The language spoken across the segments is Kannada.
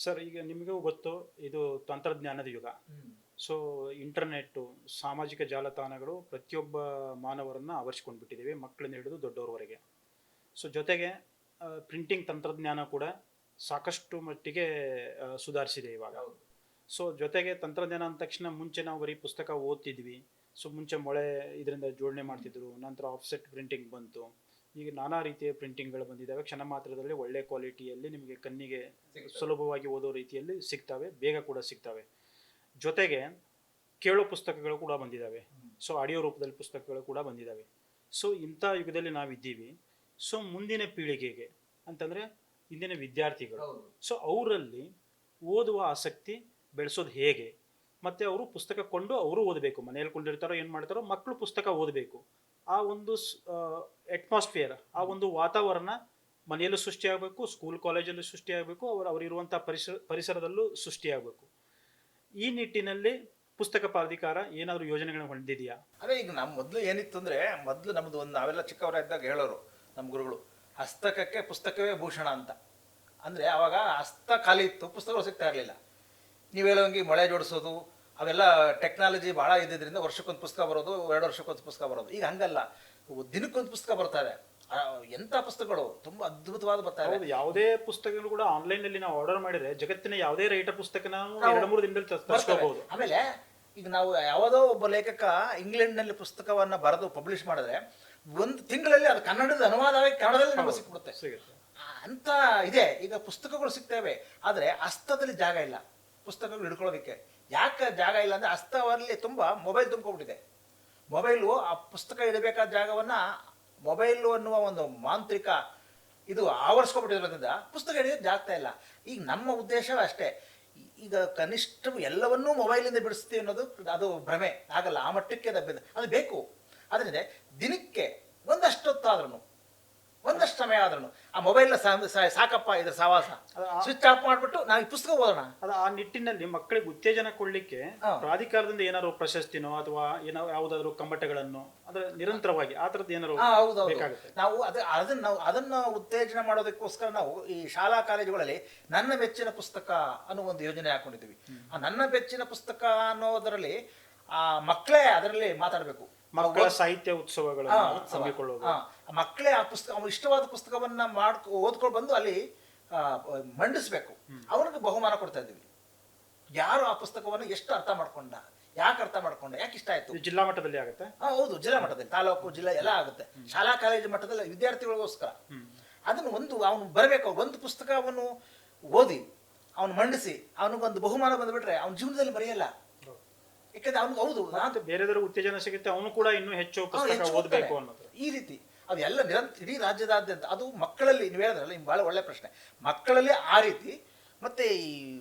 ಸರ್, ಈಗ ನಿಮಗೂ ಗೊತ್ತು, ಇದು ತಂತ್ರಜ್ಞಾನದ ಯುಗ. ಸೊ ಇಂಟರ್ನೆಟ್ಟು, ಸಾಮಾಜಿಕ ಜಾಲತಾಣಗಳು ಪ್ರತಿಯೊಬ್ಬ ಮಾನವರನ್ನ ಆವರಿಸಿಕೊಂಡ್ಬಿಟ್ಟಿದ್ದೀವಿ, ಮಕ್ಕಳಿಂದ ಹಿಡಿದು ದೊಡ್ಡವರವರೆಗೆ. ಸೊ ಜೊತೆಗೆ ಪ್ರಿಂಟಿಂಗ್ ತಂತ್ರಜ್ಞಾನ ಕೂಡ ಸಾಕಷ್ಟು ಮಟ್ಟಿಗೆ ಸುಧಾರಿಸಿದೆ ಇವಾಗ. ಸೊ ಜೊತೆಗೆ ತಂತ್ರಜ್ಞಾನ ಅಂದ ತಕ್ಷಣ ಮುಂಚೆ ನಾವು ಬರೀ ಪುಸ್ತಕ ಓದ್ತಿದ್ವಿ. ಸೊ ಮುಂಚೆ ಮೊಳೆ ಇದರಿಂದ ಜೋಡಣೆ ಮಾಡ್ತಿದ್ರು, ನಂತರ ಆಫ್ಸೆಟ್ ಪ್ರಿಂಟಿಂಗ್ ಬಂತು. ಈಗ ನಾನಾ ರೀತಿಯ ಪ್ರಿಂಟಿಂಗ್ಗಳು ಬಂದಿದ್ದಾವೆ, ಕ್ಷಣ ಮಾತ್ರದಲ್ಲಿ ಒಳ್ಳೆ ಕ್ವಾಲಿಟಿಯಲ್ಲಿ ನಿಮಗೆ ಕಣ್ಣಿಗೆ ಸುಲಭವಾಗಿ ಓದೋ ರೀತಿಯಲ್ಲಿ ಸಿಗ್ತವೆ, ಬೇಗ ಕೂಡ ಸಿಗ್ತವೆ. ಜೊತೆಗೆ ಕೇಳೋ ಪುಸ್ತಕಗಳು ಕೂಡ ಬಂದಿದ್ದಾವೆ. ಸೊ ಆಡಿಯೋ ರೂಪದಲ್ಲಿ ಪುಸ್ತಕಗಳು ಕೂಡ ಬಂದಿದ್ದಾವೆ. ಸೊ ಇಂಥ ಯುಗದಲ್ಲಿ ನಾವಿದ್ದೀವಿ. ಸೊ ಮುಂದಿನ ಪೀಳಿಗೆಗೆ ಅಂತಂದರೆ ಇಂದಿನ ವಿದ್ಯಾರ್ಥಿಗಳು, ಸೊ ಅವರಲ್ಲಿ ಓದುವ ಆಸಕ್ತಿ ಬೆಳೆಸೋದು ಹೇಗೆ, ಮತ್ತು ಅವರು ಪುಸ್ತಕ ಕೊಂಡು ಅವರು ಓದಬೇಕು. ಮನೆಯಲ್ಲಿ ಕೊಂಡಿರ್ತಾರೋ ಏನು ಮಾಡ್ತಾರೋ, ಮಕ್ಕಳು ಪುಸ್ತಕ ಓದಬೇಕು. ಆ ಒಂದು ಅಟ್ಮಾಸ್ಫಿಯರ್, ಆ ಒಂದು ವಾತಾವರಣ ಮನೆಯಲ್ಲೂ ಸೃಷ್ಟಿಯಾಗಬೇಕು, ಸ್ಕೂಲ್ ಕಾಲೇಜಲ್ಲೂ ಸೃಷ್ಟಿಯಾಗಬೇಕು, ಅವರಿರುವಂಥ ಪರಿಸರದಲ್ಲೂ ಸೃಷ್ಟಿಯಾಗಬೇಕು. ಈ ನಿಟ್ಟಿನಲ್ಲಿ ಪುಸ್ತಕ ಪ್ರಾಧಿಕಾರ ಏನಾದರೂ ಯೋಜನೆಗಳನ್ನು ಹೊಂದಿದೆಯಾ? ಅದೇ ಈಗ ನಮ್ಮ ಮೊದಲು ಏನಿತ್ತು ಅಂದರೆ, ಮೊದಲು ನಮ್ಮದು ಒಂದು ನಾವೆಲ್ಲ ಚಿಕ್ಕವರಾಗಿದ್ದಾಗ ಹೇಳೋರು ನಮ್ಮ ಗುರುಗಳು, ಹಸ್ತಕಕ್ಕೆ ಪುಸ್ತಕವೇ ಭೂಷಣ ಅಂತ. ಅಂದರೆ ಆವಾಗ ಹಸ್ತ ಖಾಲಿ ಇತ್ತು, ಪುಸ್ತಕಗಳು ಸಿಗ್ತಾ ಇರಲಿಲ್ಲ. ನೀವು ಹೇಳೋಂಗೆ ಮೊಳೆ ಜೋಡಿಸೋದು ಅವೆಲ್ಲ ಟೆಕ್ನಾಲಜಿ ಭಾಳ ಇದ್ದಿದ್ದರಿಂದ ವರ್ಷಕ್ಕೊಂದು ಪುಸ್ತಕ ಬರೋದು, 2 ವರ್ಷಕ್ಕೊಂದು ಪುಸ್ತಕ ಬರೋದು. ಈಗ ಹಂಗಲ್ಲ, ದಿನಕ್ಕೊಂದು ಪುಸ್ತಕ ಬರ್ತಾರೆ. ಎಂಥ ಪುಸ್ತಕಗಳು ತುಂಬ ಅದ್ಭುತವಾದ ಬರ್ತಾರೆ. ಯಾವುದೇ ಪುಸ್ತಕಗಳು ಕೂಡ ಆನ್ಲೈನಲ್ಲಿ ನಾವು ಆರ್ಡರ್ ಮಾಡಿದ್ರೆ ಜಗತ್ತಿನ ಯಾವುದೇ ರೈಟರ್ ಪುಸ್ತಕ ನಾವು 2-3 ದಿನದಲ್ಲಿ ತರಿಸ್ಕೋಬಹುದು. ಆಮೇಲೆ ಈಗ ನಾವು ಯಾವುದೋ ಒಬ್ಬ ಲೇಖಕ ಇಂಗ್ಲೆಂಡ್ನಲ್ಲಿ ಪುಸ್ತಕವನ್ನು ಬರೆದು ಪಬ್ಲಿಷ್ ಮಾಡಿದ್ರೆ 1 ತಿಂಗಳಲ್ಲಿ ಅದು ಕನ್ನಡದ ಅನುವಾದವಾಗಿ ಕನ್ನಡದಲ್ಲಿ ನಮಗೆ ಸಿಕ್ಬಿಡುತ್ತೆ. ಅಂತ ಇದೆ. ಈಗ ಪುಸ್ತಕಗಳು ಸಿಗ್ತವೆ, ಆದರೆ ಹಸ್ತದಲ್ಲಿ ಜಾಗ ಇಲ್ಲ ಪುಸ್ತಕಗಳು ಹಿಡ್ಕೊಳ್ಳೋದಕ್ಕೆ. ಯಾಕೆ ಜಾಗ ಇಲ್ಲ ಅಂದರೆ, ಹಸ್ತವಲ್ಲಿ ತುಂಬ ಮೊಬೈಲ್ ತುಂಬ್ಕೊಂಡ್ಬಿಟ್ಟಿದೆ. ಮೊಬೈಲು ಆ ಪುಸ್ತಕ ಇಡಬೇಕಾದ ಜಾಗವನ್ನು ಮೊಬೈಲು ಅನ್ನುವ ಒಂದು ಮಾಂತ್ರಿಕ ಇದು ಆವರಿಸ್ಕೊಂಡ್ಬಿಟ್ಟಿರೋದ್ರಿಂದ ಪುಸ್ತಕ ಹಿಡಿಯೋದು ಜಾಗ್ತಾ ಇಲ್ಲ. ಈಗ ನಮ್ಮ ಉದ್ದೇಶವೇ ಅಷ್ಟೇ. ಈಗ ಕನಿಷ್ಠ ಎಲ್ಲವನ್ನೂ ಮೊಬೈಲಿಂದ ಬಿಡಿಸ್ತೀವಿ ಅನ್ನೋದು ಅದು ಭ್ರಮೆ. ಆಗಲ್ಲ, ಆ ಮಟ್ಟಕ್ಕೆ ಅದು ಬೇಕು. ಅದರಿಂದ ದಿನಕ್ಕೆ ಒಂದಷ್ಟು ಹೊತ್ತಾದ್ರೂ, ಒಂದಷ್ಟು ಸಮಯ ಆದ್ರೂ ಆ ಮೊಬೈಲ್ನ ಸಾಕಪ್ಪ ಇದ್ರ ಸಹವಾಸ, ಸ್ವಿಚ್ ಆಫ್ ಮಾಡಿಬಿಟ್ಟು ನಾವು ಈ ಪುಸ್ತಕ ಓದೋಣ. ಅದು ಆ ನಿಟ್ಟಿನಲ್ಲಿ ಮಕ್ಕಳಿಗೆ ಉತ್ತೇಜನ ಕೊಡ್ಲಿಕ್ಕೆ ಪ್ರಾಧಿಕಾರದಿಂದ ಏನಾದ್ರು ಪ್ರಶಸ್ತಿನೋ ಅಥವಾ ಏನೋ ಯಾವುದಾದ್ರು ಕಮ್ಮಟಗಳನ್ನು ಅಂದ್ರೆ ನಿರಂತರವಾಗಿ ಆ ಥರದ್ದು ಏನಾದ್ರು ಬೇಕಾಗುತ್ತೆ. ನಾವು ಅದನ್ನ ಉತ್ತೇಜನ ಮಾಡೋದಕ್ಕೋಸ್ಕರ ನಾವು ಈ ಶಾಲಾ ಕಾಲೇಜುಗಳಲ್ಲಿ ನನ್ನ ಮೆಚ್ಚಿನ ಪುಸ್ತಕ ಅನ್ನೋ ಒಂದು ಯೋಜನೆ ಹಾಕೊಂಡಿದ್ದೀವಿ. ಆ ನನ್ನ ಮೆಚ್ಚಿನ ಪುಸ್ತಕ ಅನ್ನೋದರಲ್ಲಿ ಆ ಮಕ್ಕಳೇ ಅದರಲ್ಲಿ ಮಾತಾಡಬೇಕು. ಮಕ್ಕಳ ಸಾಹಿತ್ಯ ಉತ್ಸವಗಳನ್ನು ಮಕ್ಕಳೇ ಆ ಪುಸ್ತಕ, ಇಷ್ಟವಾದ ಪುಸ್ತಕವನ್ನ ಓದ್ಕೊಂಡು ಬಂದು ಅಲ್ಲಿ ಮಂಡಿಸ್ಬೇಕು. ಅವನಿಗೆ ಬಹುಮಾನ ಕೊಡ್ತಾ ಇದ್ದೀವಿ. ಯಾರು ಆ ಪುಸ್ತಕವನ್ನು ಎಷ್ಟು ಅರ್ಥ ಮಾಡ್ಕೊಂಡ, ಯಾಕೆ ಅರ್ಥ ಮಾಡ್ಕೊಂಡ, ಯಾಕೆ ಇಷ್ಟ ಆಯ್ತು. ಜಿಲ್ಲಾ ಮಟ್ಟದಲ್ಲಿ ಆಗುತ್ತೆ. ಹೌದು, ಜಿಲ್ಲಾ ಮಟ್ಟದಲ್ಲಿ, ತಾಲೂಕು, ಜಿಲ್ಲಾ ಎಲ್ಲ ಆಗುತ್ತೆ. ಶಾಲಾ ಕಾಲೇಜು ಮಟ್ಟದಲ್ಲಿ ವಿದ್ಯಾರ್ಥಿಗಳಿಗೋಸ್ಕರ ಅದನ್ನು ಅವನು ಬರಬೇಕು. ಒಂದು ಪುಸ್ತಕವನ್ನು ಓದಿ ಅವನು ಮಂಡಿಸಿ ಅವನಿಗೊಂದು ಬಹುಮಾನ ಬಂದ್ಬಿಟ್ರೆ ಅವನ ಜೀವನದಲ್ಲಿ ಬರೆಯಲ್ಲ. ಯಾಕಂದ್ರೆ ಅವ್ನಿಗೆ ಹೌದು ಬೇರೆದರ ಉತ್ತೇಜನ ಸಿಗುತ್ತೆ, ಅವನು ಕೂಡ ಇನ್ನೂ ಹೆಚ್ಚು ಪುಸ್ತಕ ಓದಬೇಕು ಅನ್ನೋದು. ಈ ರೀತಿ ಅದೆಲ್ಲ ಇಡೀ ರಾಜ್ಯದಾದ್ಯಂತ. ಅದು ಮಕ್ಕಳಲ್ಲಿ, ನೀವು ಹೇಳಿದ್ರಲ್ಲ, ನಿಮ್ಗೆ ಭಾಳ ಒಳ್ಳೆ ಪ್ರಶ್ನೆ. ಮಕ್ಕಳಲ್ಲಿ ಆ ರೀತಿ, ಮತ್ತೆ ಈ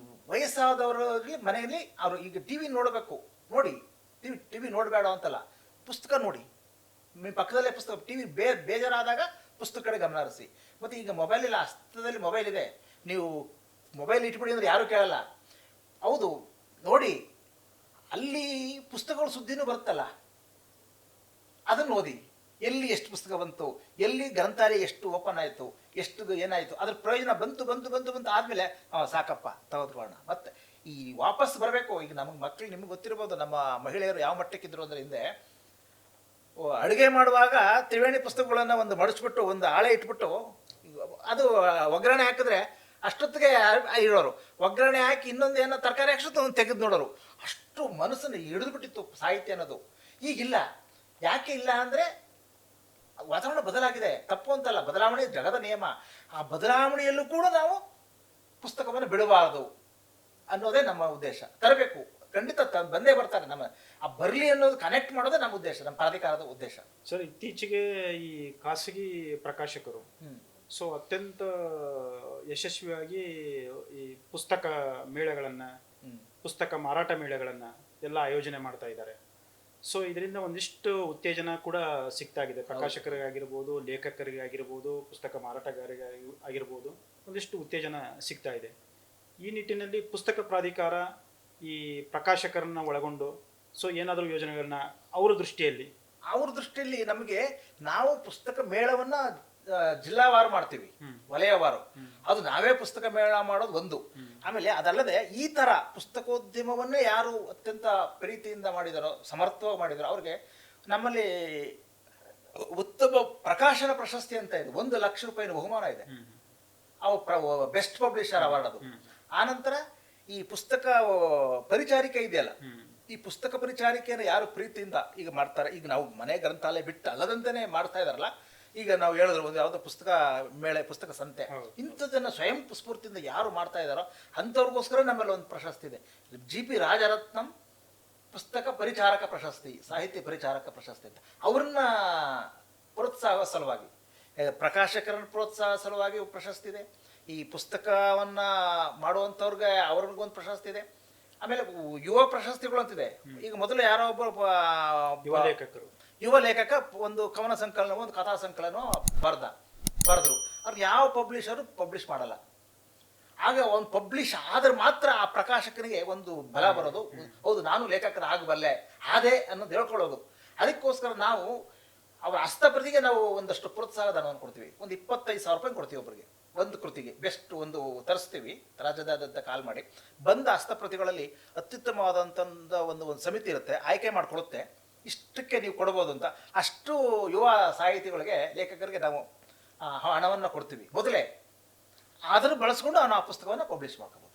ವಯಸ್ಸಾದವರಲ್ಲಿ ಮನೆಯಲ್ಲಿ ಅವರು ಈಗ ಟಿವಿ ನೋಡಬೇಕು, ನೋಡಿ ಟಿವಿ ನೋಡಬೇಡ ಅಂತಲ್ಲ, ಪುಸ್ತಕ ನೋಡಿ. ನಿಮ್ಮ ಪಕ್ಕದಲ್ಲೇ ಪುಸ್ತಕ, ಟಿವಿ ಬೇಜಾರಾದಾಗ ಪುಸ್ತಕ ಕಡೆ ಗಮನ ಹರಿಸಿ. ಮತ್ತು ಈಗ ಮೊಬೈಲ್ ಇಲ್ಲ, ಹಸ್ತದಲ್ಲಿ ಮೊಬೈಲ್ ಇದೆ, ನೀವು ಮೊಬೈಲ್ ಇಟ್ಬಿಡಿ ಅಂದ್ರೆ ಯಾರು ಕೇಳಲ್ಲ. ಹೌದು, ನೋಡಿ ಅಲ್ಲಿ ಪುಸ್ತಕಗಳು ಸುದ್ದಿನೂ ಬರುತ್ತಲ್ಲ, ಅದನ್ನು ಓದಿ. ಎಲ್ಲಿ ಎಷ್ಟು ಪುಸ್ತಕ ಬಂತು, ಎಲ್ಲಿ ಗ್ರಂಥಾಲಯ ಎಷ್ಟು ಓಪನ್ ಆಯಿತು, ಎಷ್ಟು ಏನಾಯಿತು, ಅದ್ರ ಪ್ರಯೋಜನ ಬಂತು ಆದಮೇಲೆ ಸಾಕಪ್ಪ ತೆಗೆದುಕೊಳ್ಳೋಣ. ಮತ್ತೆ ಈ ವಾಪಸ್ ಬರಬೇಕು. ಈಗ ನಮಗೆ ಮಕ್ಕಳು, ನಿಮ್ಗೆ ಗೊತ್ತಿರ್ಬೋದು ನಮ್ಮ ಮಹಿಳೆಯರು ಯಾವ ಮಟ್ಟಕ್ಕಿದ್ರು ಅಂದರೆ, ಹಿಂದೆ ಅಡುಗೆ ಮಾಡುವಾಗ ತ್ರಿವೇಣಿ ಪುಸ್ತಕಗಳನ್ನು ಒಂದು ಮಡಿಸ್ಬಿಟ್ಟು ಒಂದು ಹಾಳೆ ಇಟ್ಬಿಟ್ಟು ಅದು ಒಗ್ಗರಣೆ ಹಾಕಿದ್ರೆ ಅಷ್ಟೊತ್ತಿಗೆ ಇರೋರು, ಒಗ್ಗರಣೆ ಹಾಕಿ ಇನ್ನೊಂದು ಏನೋ ತರಕಾರಿ ಹಾಕ್ಸೋದು ಒಂದು ತೆಗೆದು ನೋಡೋರು. ಅಷ್ಟು ಮನಸ್ಸನ್ನು ಹಿಡಿದುಬಿಟ್ಟಿತ್ತು ಸಾಹಿತ್ಯ ಅನ್ನೋದು. ಈಗಿಲ್ಲ. ಯಾಕೆ ಇಲ್ಲ ಅಂದರೆ ವಾತಾವರಣ ಬದಲಾಗಿದೆ. ತಪ್ಪು ಅಂತಲ್ಲ, ಬದಲಾವಣೆ ಜಗದ ನಿಯಮ. ಆ ಬದಲಾವಣೆಯಲ್ಲೂ ಕೂಡ ನಾವು ಪುಸ್ತಕವನ್ನು ಬಿಡಬಾರದು ಅನ್ನೋದೇ ನಮ್ಮ ಉದ್ದೇಶ. ತರಬೇಕು, ಖಂಡಿತ ಬಂದೇ ಬರ್ತಾರೆ. ನಮ್ಮ ಆ ಬರಲಿ ಅನ್ನೋದು ಕನೆಕ್ಟ್ ಮಾಡೋದೇ ನಮ್ಮ ಉದ್ದೇಶ, ನಮ್ಮ ಪ್ರಾಧಿಕಾರದ ಉದ್ದೇಶ. ಸರ್, ಇತ್ತೀಚೆಗೆ ಈ ಖಾಸಗಿ ಪ್ರಕಾಶಕರು ಸೊ ಅತ್ಯಂತ ಯಶಸ್ವಿಯಾಗಿ ಈ ಪುಸ್ತಕ ಮೇಳಗಳನ್ನು, ಪುಸ್ತಕ ಮಾರಾಟ ಮೇಳಗಳನ್ನು ಎಲ್ಲ ಆಯೋಜನೆ ಮಾಡ್ತಾ ಇದ್ದಾರೆ. ಸೊ ಇದರಿಂದ ಒಂದಿಷ್ಟು ಉತ್ತೇಜನ ಕೂಡ ಸಿಗ್ತಾಗಿದೆ. ಪ್ರಕಾಶಕರಿಗಾಗಿರ್ಬೋದು, ಲೇಖಕರಿಗಾಗಿರ್ಬೋದು, ಪುಸ್ತಕ ಮಾರಾಟಗಾರರಿಗೆ ಆಗಿರ್ಬೋದು, ಒಂದಿಷ್ಟು ಉತ್ತೇಜನ ಸಿಗ್ತಾ ಇದೆ. ಈ ನಿಟ್ಟಿನಲ್ಲಿ ಪುಸ್ತಕ ಪ್ರಾಧಿಕಾರ ಈ ಪ್ರಕಾಶಕರನ್ನ ಒಳಗೊಂಡು ಸೊ ಏನಾದರೂ ಯೋಜನೆಗಳನ್ನ ಅವ್ರ ದೃಷ್ಟಿಯಲ್ಲಿ ನಮಗೆ, ನಾವು ಪುಸ್ತಕ ಮೇಳವನ್ನ ಜಿಲ್ಲಾವಾರು ಮಾಡ್ತೀವಿ, ವಲಯವಾರು. ಅದು ನಾವೇ ಪುಸ್ತಕ ಮೇಳ ಮಾಡೋದು ಒಂದು. ಆಮೇಲೆ ಅದಲ್ಲದೆ ಈ ಥರ ಪುಸ್ತಕೋದ್ಯಮವನ್ನೇ ಯಾರು ಅತ್ಯಂತ ಪ್ರೀತಿಯಿಂದ ಮಾಡಿದಾರೋ, ಸಮರ್ಥವಾಗಿ ಮಾಡಿದಾರೋ ಅವ್ರಿಗೆ ನಮ್ಮಲ್ಲಿ ಉತ್ತಮ ಪ್ರಕಾಶನ ಪ್ರಶಸ್ತಿ ಅಂತ ಇದೆ, 1,00,000 ರೂಪಾಯಿನ ಬಹುಮಾನ ಇದೆ. ಅವು ಬೆಸ್ಟ್ ಪಬ್ಲಿಷರ್ ಅವಾರ್ಡ್ ಅದು. ಆನಂತರ ಈ ಪುಸ್ತಕ ಪರಿಚಾರಿಕೆ ಇದೆಯಲ್ಲ, ಈ ಪುಸ್ತಕ ಪರಿಚಾರಿಕೆಯನ್ನು ಯಾರು ಪ್ರೀತಿಯಿಂದ ಈಗ ಮಾಡ್ತಾರೆ, ಈಗ ನಾವು ಮನೆ ಗ್ರಂಥಾಲಯ ಬಿಟ್ಟು ಅಲ್ಲದಂತೆಯೇ ಮಾಡ್ತಾ ಇದಾರಲ್ಲ, ಈಗ ನಾವು ಹೇಳಿದ್ರು ಒಂದು ಯಾವುದೋ ಪುಸ್ತಕ ಮೇಳೆ, ಪುಸ್ತಕ ಸಂತೆ, ಇಂಥದ್ದನ್ನು ಸ್ವಯಂ ಸ್ಫೂರ್ತಿಯಿಂದ ಯಾರು ಮಾಡ್ತಾ ಇದ್ದಾರೋ ಅಂಥವ್ರಿಗೋಸ್ಕರ ನಮ್ಮಲ್ಲಿ ಒಂದು ಪ್ರಶಸ್ತಿ ಇದೆ, GP ರಾಜರತ್ನಂ ಪುಸ್ತಕ ಪರಿಚಾರಕ ಪ್ರಶಸ್ತಿ, ಸಾಹಿತ್ಯ ಪರಿಚಾರಕ ಪ್ರಶಸ್ತಿ ಅಂತ. ಅವ್ರನ್ನ ಪ್ರೋತ್ಸಾಹ ಸಲುವಾಗಿ, ಪ್ರಕಾಶಕರನ್ನ ಪ್ರೋತ್ಸಾಹ ಸಲುವಾಗಿ ಪ್ರಶಸ್ತಿ ಇದೆ. ಈ ಪುಸ್ತಕವನ್ನ ಮಾಡುವಂಥವ್ರಿಗೆ ಅವ್ರಿಗೊಂದು ಪ್ರಶಸ್ತಿ ಇದೆ. ಆಮೇಲೆ ಯುವ ಪ್ರಶಸ್ತಿಗಳು ಅಂತಿದೆ. ಈಗ ಮೊದಲು ಯಾರೋ ಒಬ್ಬ ಯುವ ಲೇಖಕ ಒಂದು ಕವನ ಸಂಕಲನ, ಒಂದು ಕಥಾ ಸಂಕಲನ ಬರೆದ್ರು, ಅವ್ರು ಯಾವ ಪಬ್ಲಿಷರು ಪಬ್ಲಿಷ್ ಮಾಡಲ್ಲ. ಆಗ ಒಂದು ಪಬ್ಲಿಷ್ ಆದ್ರೆ ಮಾತ್ರ ಆ ಪ್ರಕಾಶಕನಿಗೆ ಒಂದು ಬಲ ಬರೋದು, ಹೌದು ನಾನು ಲೇಖಕನ ಆಗಬಲ್ಲೆ ಅದೇ ಅನ್ನೋದು ಹೇಳ್ಕೊಳ್ಳೋದು. ಅದಕ್ಕೋಸ್ಕರ ನಾವು ಅವರ ಹಸ್ತಪ್ರತಿಗೆ ನಾವು ಒಂದಷ್ಟು ಪ್ರೋತ್ಸಾಹ ಧನವನ್ನು ಕೊಡ್ತೀವಿ. ಒಂದು 25,000 ರೂಪಾಯಿ ಕೊಡ್ತೀವಿ ಒಬ್ಬರಿಗೆ, ಒಂದು ಕೃತಿಗೆ ಬೆಸ್ಟ್ ಒಂದು ತರಿಸ್ತೀವಿ ರಾಜ್ಯದಾದ್ಯಂತ ಕಾಲ್ ಮಾಡಿ. ಬಂದ ಹಸ್ತಪ್ರತಿಗಳಲ್ಲಿ ಅತ್ಯುತ್ತಮವಾದಂಥ ಒಂದು ಸಮಿತಿ ಇರುತ್ತೆ, ಆಯ್ಕೆ ಮಾಡಿಕೊಡುತ್ತೆ, ಇಷ್ಟಕ್ಕೆ ನೀವು ಕೊಡ್ಬೋದು ಅಂತ. ಅಷ್ಟು ಯುವ ಸಾಹಿತಿಗಳಿಗೆ, ಲೇಖಕರಿಗೆ ನಾವು ಹಣವನ್ನು ಕೊಡ್ತೀವಿ ಮೊದಲೇ. ಅದನ್ನು ಬಳಸ್ಕೊಂಡು ನಾವು ಆ ಪುಸ್ತಕವನ್ನು ಪಬ್ಲಿಷ್ ಮಾಡ್ಕೋಬೋದು.